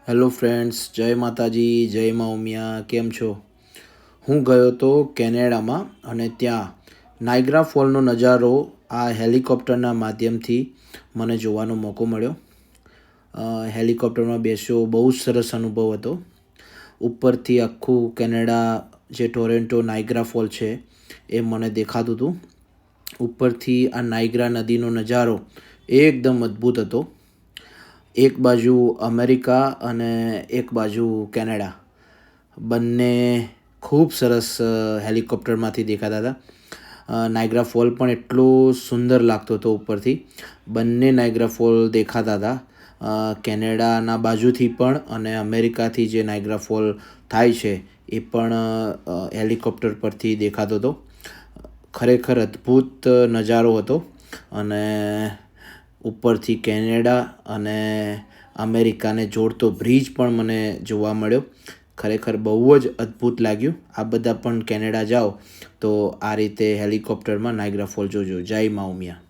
Hello friends, જય માતાજી, જય મા ઉમિયા. કેમ છો? હું ગયો તો કેનેડામાં અને ત્યાં નાયગ્રા ફોલનો નજારો આ હેલિકોપ્ટરના માધ્યમથી મને જોવાનો મોકો મળ્યો. હેલિકોપ્ટરમાં બેસ્યો, બહુ જ સરસ અનુભવ હતો. ઉપરથી આખું કેનેડા, જે ટોરેન્ટો નાયગ્રા ફોલ છે એ મને દેખાતું હતું. ઉપરથી આ નાયગ્રા નદીનો નજારો એકદમ અદ્ભુત હતો. એક બાજુ અમેરિકા અને એક બાજુ કેનેડા, બંને ખૂબ સરસ હેલિકોપ્ટરમાંથી દેખાતા હતા. નાયગ્રા ફોલ પણ એટલો સુંદર લાગતો હતો ઉપરથી. બંને નાયગ્રા ફોલ દેખાતા હતા, કેનેડાના બાજુથી પણ અને અમેરિકાથી જે નાયગ્રા ફોલ થાય છે એ પણ હેલિકોપ્ટર પરથી દેખાતો હતો. ખરેખર અદ્ભુત નજારો હતો અને ઉપરથી કેનેડા અને અમેરિકાને જોડતો બ્રિજ પણ મને જોવા મળ્યો. ખરેખર બહુ જ અદ્ભુત લાગ્યું. આ બધા પણ કેનેડા જાઓ તો આ રીતે હેલિકોપ્ટરમાં નાયગ્રા ફોલ જોજો. જય મા ઉમિયા.